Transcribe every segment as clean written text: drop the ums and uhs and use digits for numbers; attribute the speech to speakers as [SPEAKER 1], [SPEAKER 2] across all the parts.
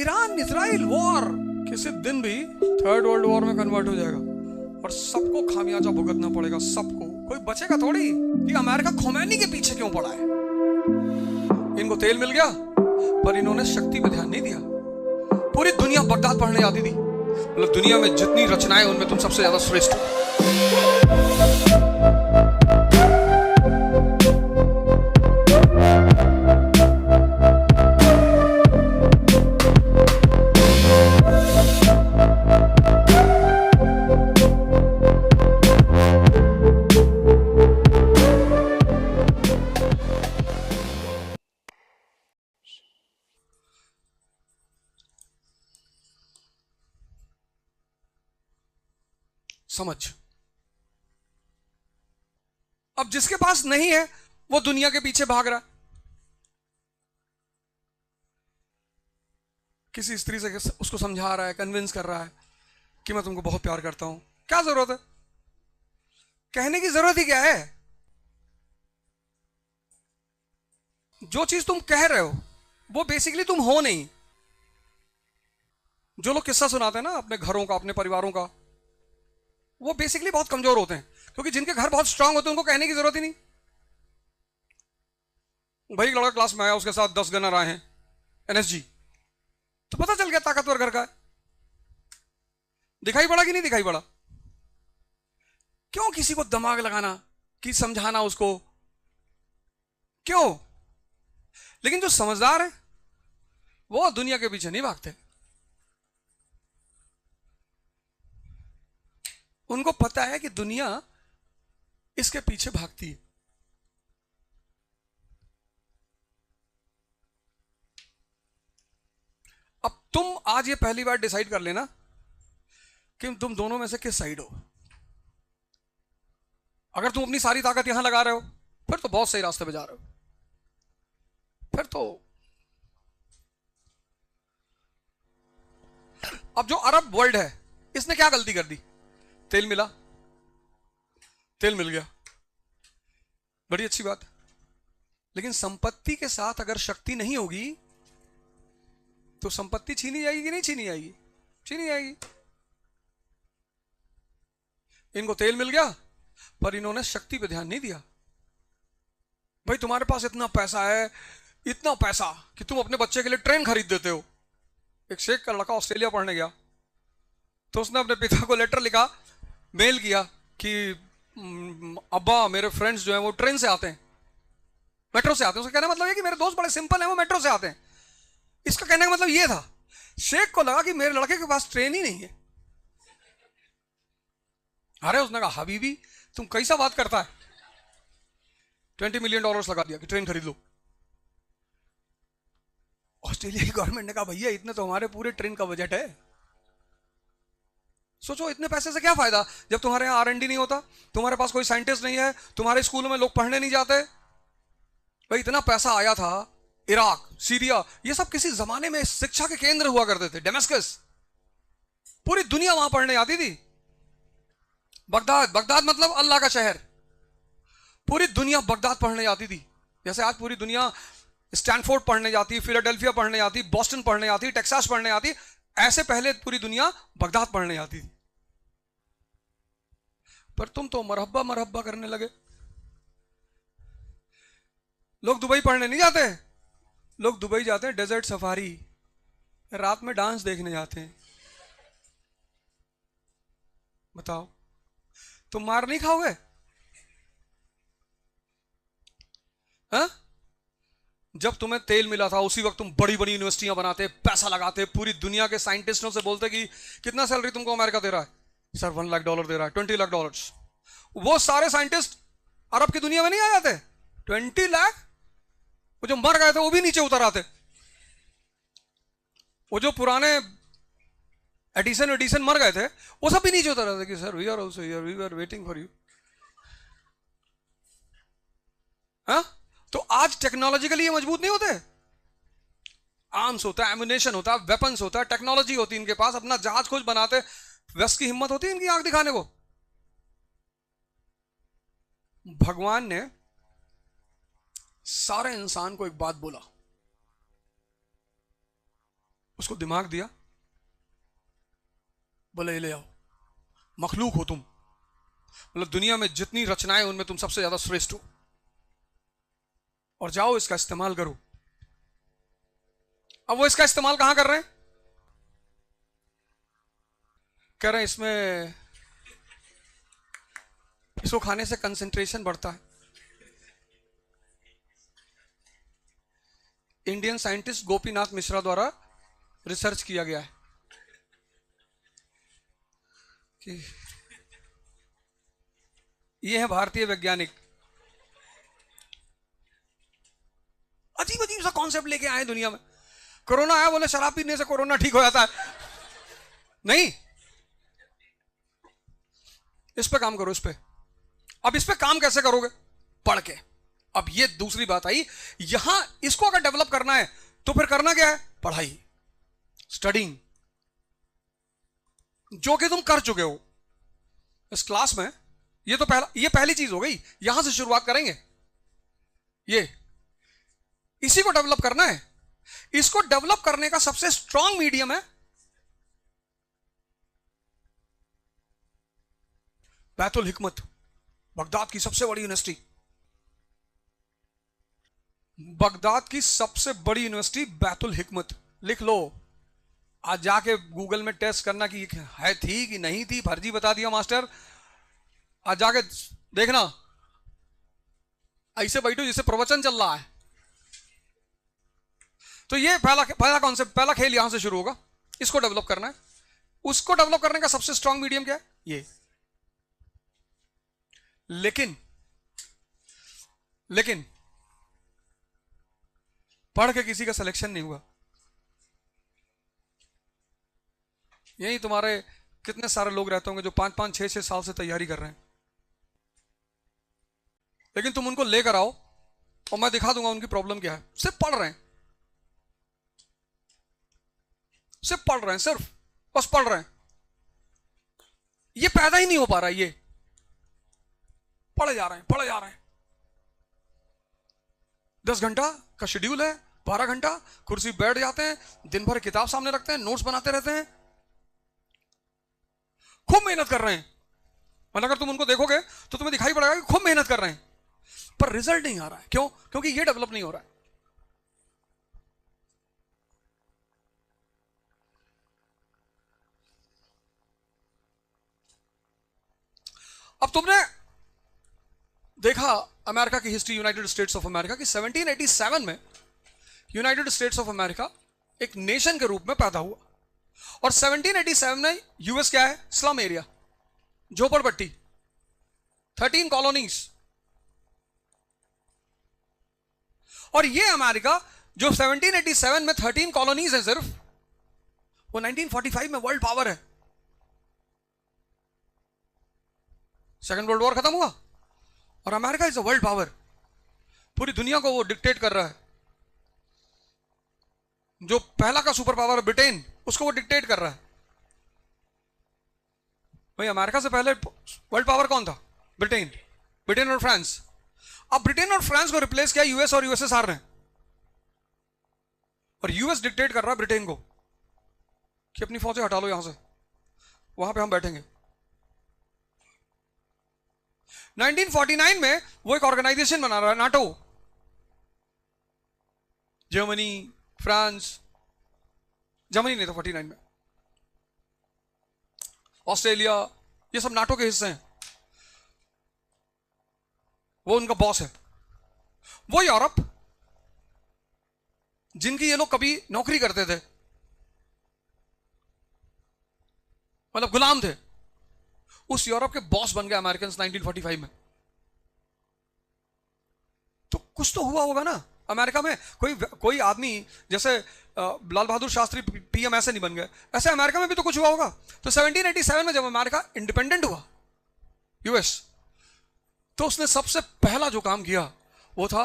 [SPEAKER 1] Iran Israel war किसी दिन भी थर्ड वर्ल्ड वॉर में कन्वर्ट हो जाएगा और सबको खामियाजा भुगतना पड़ेगा, सबको, कोई बचेगा थोड़ी। कि अमेरिका खोमैनी के पीछे क्यों पड़ा है? इनको तेल मिल गया पर इन्होंने शक्ति पे ध्यान नहीं दिया। पूरी दुनिया बगदाद पढ़ने आती थी, मतलब दुनिया में जितनी रचनाएं उनमें तुम सबसे ज्यादा श्रेष्ठ हो। समझ। अब जिसके पास नहीं है वो दुनिया के पीछे भाग रहा है। किसी स्त्री से उसको समझा रहा है, कन्विंस कर रहा है कि मैं तुमको बहुत प्यार करता हूं। क्या जरूरत है? कहने की जरूरत ही क्या है? जो चीज तुम कह रहे हो वो बेसिकली तुम हो नहीं। जो लोग किस्सा सुनाते हैं ना अपने घरों का, अपने परिवारों का, वो बेसिकली बहुत कमजोर होते हैं, क्योंकि जिनके घर बहुत स्ट्रांग होते हैं उनको कहने की जरूरत ही नहीं। भाई लड़का क्लास में आया, उसके साथ 10 गनर आए हैं एनएसजी, तो पता चल गया ताकतवर घर का है। दिखाई पड़ा कि नहीं दिखाई पड़ा? क्यों किसी को दिमाग लगाना कि समझाना उसको, क्यों? लेकिन जो समझदार है वो दुनिया के पीछे नहीं भागते। उनको पता है कि दुनिया इसके पीछे भागती है। अब तुम आज ये पहली बार डिसाइड कर लेना कि तुम दोनों में से किस साइड हो। अगर तुम अपनी सारी ताकत यहां लगा रहे हो फिर तो बहुत सही रास्ते पे जा रहे हो। फिर तो अब जो अरब वर्ल्ड है इसने क्या गलती कर दी? तेल मिला, तेल मिल गया, बड़ी अच्छी बात। लेकिन संपत्ति के साथ अगर शक्ति नहीं होगी तो संपत्ति छीनी जाएगी कि नहीं छीनी जाएगी? छीनी जाएगी। इनको तेल मिल गया पर इन्होंने शक्ति पे ध्यान नहीं दिया। भाई तुम्हारे पास इतना पैसा है, इतना पैसा कि तुम अपने बच्चे के लिए ट्रेन खरीद देते हो। एक शेख का लड़का ऑस्ट्रेलिया पढ़ने गया तो उसने अपने पिता को लेटर लिखा, मेल किया कि अब्बा मेरे फ्रेंड्स जो हैं वो ट्रेन से आते हैं, मेट्रो से आते हैं। उसका कहने का मतलब ये कि मेरे दोस्त बड़े सिंपल हैं, वो मेट्रो से आते हैं। इसका कहने का मतलब ये था। शेख को लगा कि मेरे लड़के के पास ट्रेन ही नहीं है। अरे उसने कहा हबीबी तुम कैसा बात करता है, $20 मिलियन लगा दिया कि ट्रेन खरीद लो। ऑस्ट्रेलिया की गवर्नमेंट ने कहा भैया इतने तो हमारे पूरे ट्रेन का बजट है। सोचो इतने पैसे से क्या फायदा जब तुम्हारे यहाँ R&D नहीं होता, तुम्हारे पास कोई साइंटिस्ट नहीं है, तुम्हारे स्कूलों में लोग पढ़ने नहीं जाते। भाई इतना पैसा आया था, इराक, सीरिया, ये सब किसी जमाने में शिक्षा के केंद्र हुआ करते थे। डेमस्कस, पूरी दुनिया वहां पढ़ने आती थी। बगदाद, बगदाद मतलब अल्लाह का शहर, पूरी दुनिया बगदाद पढ़ने जाती थी। जैसे आज पूरी दुनिया स्टैनफोर्ड पढ़ने जाती, फिलाडेल्फिया पढ़ने जाती, बॉस्टन पढ़ने जाती, टेक्सास पढ़ने जाती, ऐसे पहले पूरी दुनिया बगदाद पढ़ने जाती थी। पर तुम तो मरहब्बा मरहब्बा करने लगे। लोग दुबई पढ़ने नहीं जाते, लोग दुबई जाते हैं डेजर्ट सफारी, रात में डांस देखने जाते हैं। बताओ तुम मार नहीं खाओगे? हाँ? जब तुम्हें तेल मिला था उसी वक्त तुम बड़ी बड़ी यूनिवर्सिटियां बनाते, पैसा लगाते, पूरी दुनिया के साइंटिस्टों से बोलते कि कितना सैलरी तुमको अमेरिका दे रहा है? सर $1 लाख दे रहा है, $20 लाख। वो सारे साइंटिस्ट अरब की दुनिया में नहीं आ जाते? 20 लाख। वो जो मर गए थे वो भी नीचे उतर आते। वो जो पुराने एडिसन मर गए थे वो सब भी नीचे उतर आते कि sir we are also here, we are waiting for you. हाँ? तो आज टेक्नोलॉजिकली ये मजबूत नहीं होते? आर्म्स होता है, एम्युनेशन होता है, वेपन्स होता है, टेक्नोलॉजी होती है इनके पास, अपना जहाज खुद बनाते। वेस्ट की हिम्मत होती है इनकी आंख दिखाने को? भगवान ने सारे इंसान को एक बात बोला, उसको दिमाग दिया, बोले ले आओ, मखलूक हो तुम, मतलब दुनिया में जितनी रचनाएं उनमें तुम सबसे ज्यादा श्रेष्ठ हो, और जाओ इसका इस्तेमाल करो। अब वो इसका इस्तेमाल कहां कर रहे हैं? कह रहे हैं इसमें, इसको खाने से कंसंट्रेशन बढ़ता है। इंडियन साइंटिस्ट गोपीनाथ मिश्रा द्वारा रिसर्च किया गया है कि ये है भारतीय वैज्ञानिक, अजीब अजीब सा कॉन्सेप्ट लेके आए दुनिया में। कोरोना आया, बोले शराब पीने से कोरोना ठीक हो जाता है। नहीं, इस पे काम करो, इस पे। अब इस पे काम कैसे करोगे? पढ़ के। अब ये दूसरी बात आई, यहां इसको अगर डेवलप करना है तो फिर करना क्या है? पढ़ाई, स्टडिंग, जो कि तुम कर चुके हो इस क्लास में। ये तो ये पहली चीज हो गई, यहां से शुरुआत करेंगे। ये इसी को डेवलप करना है। इसको डेवलप करने का सबसे स्ट्रांग मीडियम है बैतुल हिकमत, बगदाद की सबसे बड़ी यूनिवर्सिटी। बगदाद की सबसे बड़ी यूनिवर्सिटी बैतुल हिकमत, लिख लो। आज जाके गूगल में टेस्ट करना कि है थी कि नहीं थी, फर्जी बता दिया मास्टर। आज जाके देखना, ऐसे बैठो जैसे प्रवचन चल रहा है। तो ये पहला कॉन्सेप्ट, पहला खेल यहां से शुरू होगा। इसको डेवलप करना है। उसको डेवलप करने का सबसे स्ट्रांग मीडियम क्या है? ये। लेकिन पढ़ के किसी का सिलेक्शन नहीं हुआ। यही तुम्हारे कितने सारे लोग रहते होंगे जो 5-5, 6-6 साल से तैयारी कर रहे हैं, लेकिन तुम उनको लेकर आओ और मैं दिखा दूंगा उनकी प्रॉब्लम क्या है। सिर्फ पढ़ रहे हैं, सिर्फ पढ़ रहे हैं, सिर्फ बस पढ़ रहे हैं। ये पैदा ही नहीं हो पा रहा है। ये पढ़े जा रहे हैं, पढ़े जा रहे हैं। 10 घंटा का शेड्यूल है, 12 घंटा कुर्सी बैठ जाते हैं, दिन भर किताब सामने रखते हैं, नोट्स बनाते रहते हैं, खूब मेहनत कर रहे हैं। मतलब अगर तुम उनको देखोगे तो तुम्हें दिखाई पड़ेगा कि खूब मेहनत कर रहे हैं, पर रिजल्ट नहीं आ रहा है। क्यों? क्योंकि ये डेवलप नहीं हो रहा है। अब तुमने देखा अमेरिका की history, United states of America की। 1787 में यूनाइटेड स्टेट्स ऑफ अमेरिका एक नेशन के रूप में पैदा हुआ, और 1787 में यूएस क्या है? स्लम एरिया, झोपड़पट्टी, 13 कॉलोनीज। और ये अमेरिका जो 1787 में 13 कॉलोनीज है सिर्फ, वो 1945 में वर्ल्ड पावर है। सेकेंड वर्ल्ड वॉर खत्म हुआ और America is a world power. पूरी दुनिया को वो डिक्टेट कर रहा है। जो पहला का सुपर पावर है ब्रिटेन, उसको वो डिक्टेट कर रहा है। भाई अमेरिका से पहले वर्ल्ड पावर कौन था? ब्रिटेन। ब्रिटेन और फ्रांस। अब ब्रिटेन और फ्रांस को रिप्लेस किया यूएस और यूएसएसआर ने, और यूएस डिक्टेट कर रहा है ब्रिटेन को कि अपनी फौजें हटा लो यहां से, वहां पे हम बैठेंगे। 1949 में वो एक ऑर्गेनाइजेशन बना रहा है, नाटो। जर्मनी, फ्रांस, जर्मनी नहीं था 49 में, ऑस्ट्रेलिया, ये सब नाटो के हिस्से हैं। वो उनका बॉस है। वो यूरोप जिनकी ये लोग कभी नौकरी करते थे, मतलब गुलाम थे, उस यूरोप के बॉस बन गए अमेरिकन 1945 में। तो कुछ तो हुआ होगा ना अमेरिका में। कोई आदमी जैसे लाल बहादुर शास्त्री पीएम ऐसे नहीं बन गए, ऐसे अमेरिका में भी तो कुछ हुआ होगा। तो 1787 में जब अमेरिका इंडिपेंडेंट हुआ, यूएस, तो उसने सबसे पहला जो काम किया वो था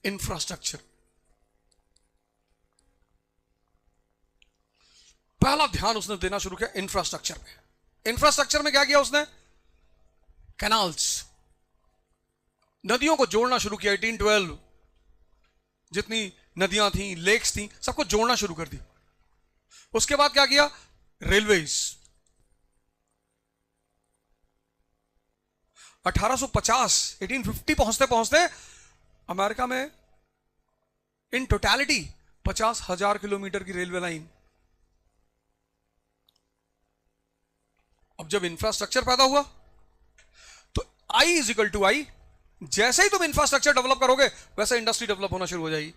[SPEAKER 1] इंफ्रास्ट्रक्चर। पहला ध्यान उसने देना शुरू किया इंफ्रास्ट्रक्चर में। इंफ्रास्ट्रक्चर में क्या किया उसने? कैनाल्स, नदियों को जोड़ना शुरू किया। 1812 जितनी नदियां थी, लेक्स थी, सबको जोड़ना शुरू कर दी। उसके बाद क्या किया? रेलवेज। 1850 1850 पहुंचते पहुंचते अमेरिका में इन टोटलिटी 50,000 किलोमीटर की रेलवे लाइन। अब जब इंफ्रास्ट्रक्चर पैदा हुआ तो आई इज इक्वल टू आई, जैसे ही तुम इंफ्रास्ट्रक्चर डेवलप करोगे वैसे इंडस्ट्री डेवलप होना शुरू हो जाएगी।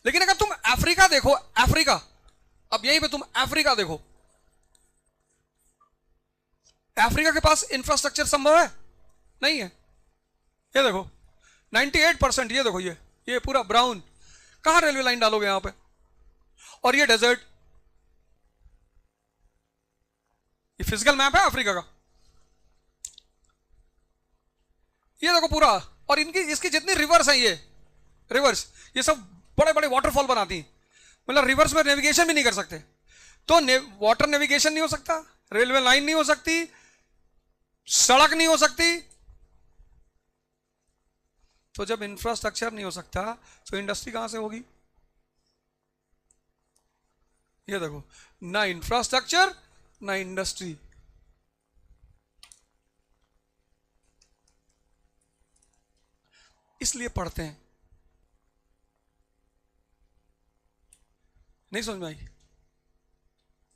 [SPEAKER 1] लेकिन अगर तुम अफ्रीका देखो, अफ्रीका, अब यहीं पे तुम अफ्रीका देखो, अफ्रीका के पास इंफ्रास्ट्रक्चर संभव है? नहीं है। ये देखो 98%, ये देखो ये पूरा ब्राउन, कहां रेलवे लाइन डालोगे यहां पे? और ये डेजर्ट, ये फिजिकल मैप है अफ्रीका का, ये देखो पूरा। और इनकी इसकी जितनी रिवर्स हैं, ये रिवर्स, ये सब बड़े बड़े वाटरफॉल बनाती हैं। मतलब रिवर्स में नेविगेशन भी नहीं कर सकते, तो वाटर नेविगेशन नहीं हो सकता, रेलवे लाइन नहीं हो सकती, सड़क नहीं हो सकती। तो जब इंफ्रास्ट्रक्चर नहीं हो सकता तो इंडस्ट्री कहां से होगी? ये देखो, ना इंफ्रास्ट्रक्चर ना इंडस्ट्री। इसलिए पढ़ते हैं। नहीं समझ में आई?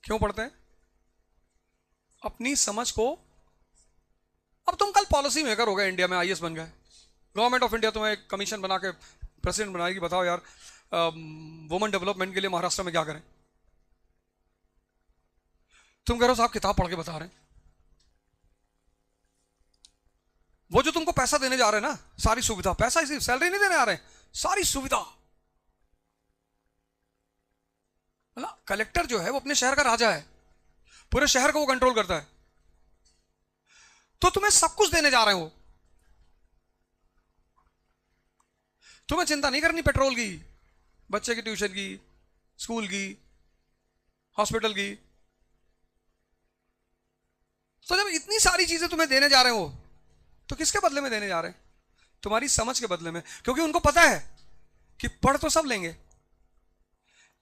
[SPEAKER 1] क्यों पढ़ते हैं? अपनी समझ को। अब तुम कल पॉलिसी मेकर हो गए, इंडिया में आईएएस बन गए, गवर्नमेंट ऑफ इंडिया तुम्हें एक कमीशन बना के प्रेसिडेंट बनाएगी, बताओ यार वुमेन डेवलपमेंट के लिए महाराष्ट्र में क्या करें? तुम कह रहे हो साहब किताब पढ़ के बता रहे हैं। वो जो तुमको पैसा देने जा रहे हैं ना, सारी सुविधा, पैसा इसी सैलरी नहीं देने आ रहे हैं, सारी सुविधा। मतलब कलेक्टर जो है वो अपने शहर का राजा है, पूरे शहर को वो कंट्रोल करता है, तो तुम्हें सब कुछ देने जा रहे हो। तुम्हें चिंता नहीं करनी पेट्रोल की, बच्चे की ट्यूशन की, स्कूल की, हॉस्पिटल की। तो जब इतनी सारी चीजें तुम्हें देने जा रहे हो तो किसके बदले में देने जा रहे हैं? तुम्हारी समझ के बदले में। क्योंकि उनको पता है कि पढ़ तो सब लेंगे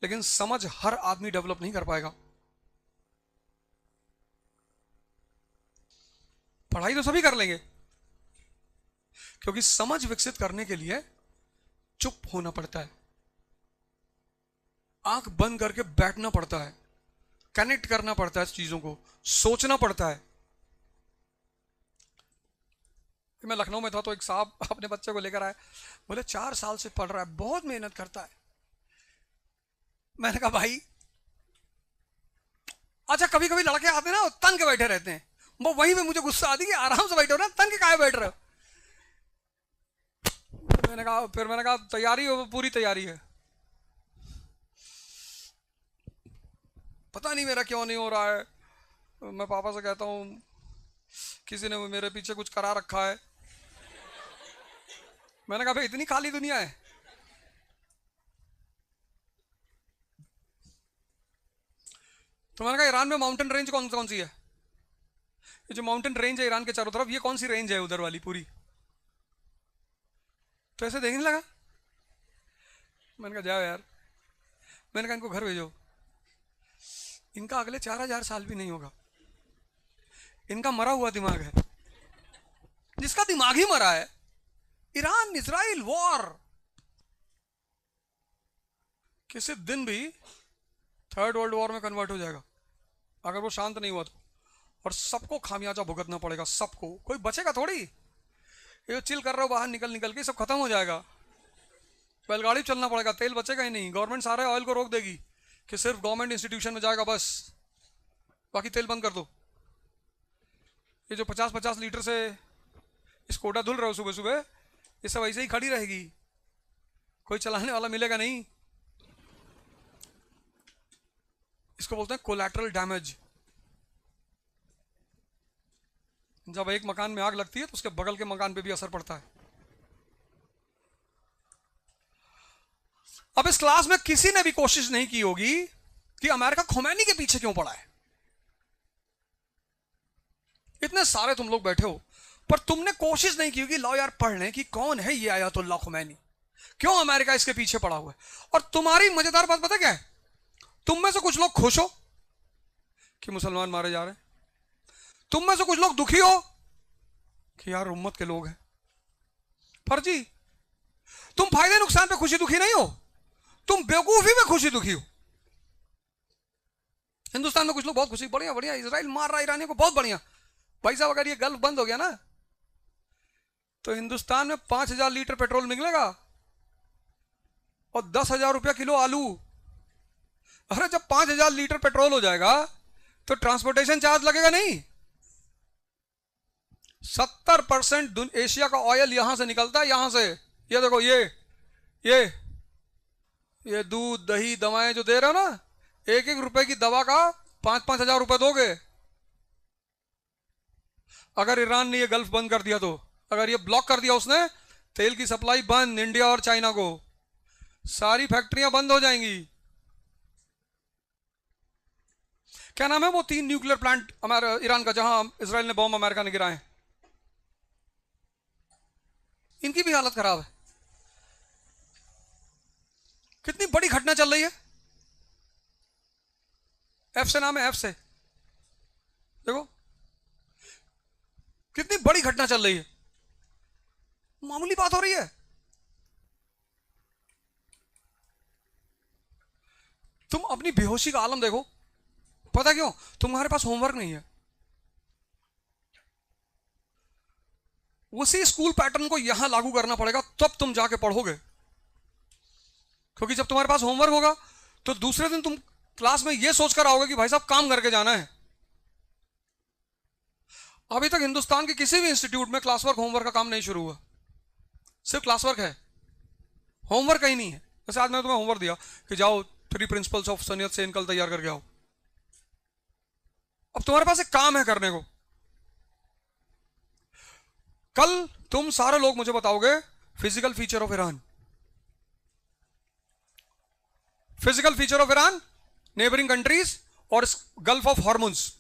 [SPEAKER 1] लेकिन समझ हर आदमी डेवलप नहीं कर पाएगा। पढ़ाई तो सभी कर लेंगे, क्योंकि समझ विकसित करने के लिए चुप होना पड़ता है, आंख बंद करके बैठना पड़ता है, कनेक्ट करना पड़ता है, चीजों को सोचना पड़ता है। मैं लखनऊ में था तो एक साहब अपने बच्चे को लेकर आए, बोले 4 साल से पढ़ रहा है, बहुत मेहनत करता है। मैंने कहा भाई, अच्छा कभी कभी लड़के आते ना तन के बैठे रहते हैं, वो वहीं पे मुझे गुस्सा आती कि आराम से बैठे हो ना, तन के काहे बैठ रहे हो? फिर मैंने कहा तैयारी हो, पूरी तैयारी है। पता नहीं मेरा क्यों नहीं हो रहा है। मैं पापा से कहता हूं किसी ने मेरे पीछे कुछ करा रखा है। मैंने कहा भाई इतनी खाली दुनिया है। तो मैंने कहा ईरान में माउंटेन रेंज कौन कौन सी है? ये जो माउंटेन रेंज है ईरान के चारों तरफ, ये कौन सी रेंज है उधर वाली पूरी? तो ऐसे देखने लगा। मैंने कहा जाओ यार, मैंने कहा इनको घर भेजो, इनका अगले 4000 साल भी नहीं होगा, इनका मरा हुआ दिमाग है। जिसका दिमाग ही मरा है, ईरान इजराइल वॉर, किसी दिन भी 3rd वर्ल्ड वॉर में कन्वर्ट हो जाएगा अगर वो शांत नहीं हुआ तो। और सबको खामियाजा भुगतना पड़ेगा, सबको, कोई बचेगा थोड़ी। ये जो चिल कर रहे हो बाहर निकल निकल के, सब खत्म हो जाएगा। बैलगाड़ी चलना पड़ेगा, तेल बचेगा ही नहीं। गवर्नमेंट सारे ऑयल को रोक देगी कि सिर्फ गवर्नमेंट इंस्टीट्यूशन में जाएगा बस, बाकी तेल बंद कर दो। ये जो 50-50 लीटर से इस कोटा धुल रहे हो सुबह सुबह, ये सब ऐसे ही खड़ी रहेगी, कोई चलाने वाला मिलेगा नहीं। इसको बोलते हैं कोलैटरल डैमेज। जब एक मकान में आग लगती है तो उसके बगल के मकान पे भी असर पड़ता है। अब इस क्लास में किसी ने भी कोशिश नहीं की होगी कि अमेरिका खोमैनी के पीछे क्यों पड़ा है। इतने सारे तुम लोग बैठे हो, पर तुमने कोशिश नहीं की कि लाओ यार पढ़ लें कि कौन है ये आयतुल्लाह खुमैनी, क्यों अमेरिका इसके पीछे पड़ा हुआ है। और तुम्हारी मजेदार बात पता क्या है, तुम में से कुछ लोग खुश हो कि मुसलमान मारे जा रहे हैं, तुम में से कुछ लोग दुखी हो कि यार उम्मत के लोग हैं। फर्जी, तुम फायदे नुकसान पे खुशी दुखी नहीं हो, तुम बेवकूफी में खुशी दुखी हो। हिंदुस्तान में कुछ लोग बहुत खुशी, बढ़िया बढ़िया, इजराइल मार रहा ईरानियों को, बहुत बढ़िया। भाई साहब अगर ये गल्फ बंद हो गया ना तो हिंदुस्तान में 5,000 लीटर पेट्रोल निकलेगा और 10,000 रुपया किलो आलू। अरे जब 5,000 लीटर पेट्रोल हो जाएगा तो ट्रांसपोर्टेशन चार्ज लगेगा नहीं। 70% एशिया का ऑयल यहां से निकलता है, यहां से। ये देखो, ये दूध दही दवाएं जो दे रहे हो ना, 1-1 रुपए की दवा का 5-5 हजार रुपए दोगे। अगर ईरान ने ये गल्फ बंद कर दिया, तो अगर ये ब्लॉक कर दिया उसने, तेल की सप्लाई बंद इंडिया और चाइना को, सारी फैक्ट्रियां बंद हो जाएंगी। क्या नाम है वो 3 न्यूक्लियर प्लांट हमारे ईरान का, जहां इजराइल ने बॉम्ब अमेरिका ने गिराए, इनकी भी हालत खराब है। कितनी बड़ी घटना चल रही है। एफ से नाम है, एफ से देखो कितनी बड़ी घटना चल रही है, मामूली बात हो रही है। तुम अपनी बेहोशी का आलम देखो। पता क्यों? तुम्हारे पास होमवर्क नहीं है। उसी स्कूल पैटर्न को यहां लागू करना पड़ेगा, तब तुम जाके पढ़ोगे। क्योंकि जब तुम्हारे पास होमवर्क होगा तो दूसरे दिन तुम क्लास में यह सोचकर आओगे कि भाई साहब काम करके जाना है। अभी तक हिंदुस्तान के किसी भी इंस्टीट्यूट में क्लास वर्क होमवर्क का काम नहीं शुरू हुआ, सिर्फ क्लास वर्क है, होमवर्क कहीं नहीं है। जैसे आज मैंने तुम्हें होमवर्क दिया कि जाओ 3 प्रिंसिपल्स ऑफ सनियत से इनकल तैयार करके आओ। अब तुम्हारे पास एक काम है करने को। कल तुम सारे लोग मुझे बताओगे physical feature of Iran, physical feature of Iran, neighbouring countries और गल्फ ऑफ हॉर्मोन्स।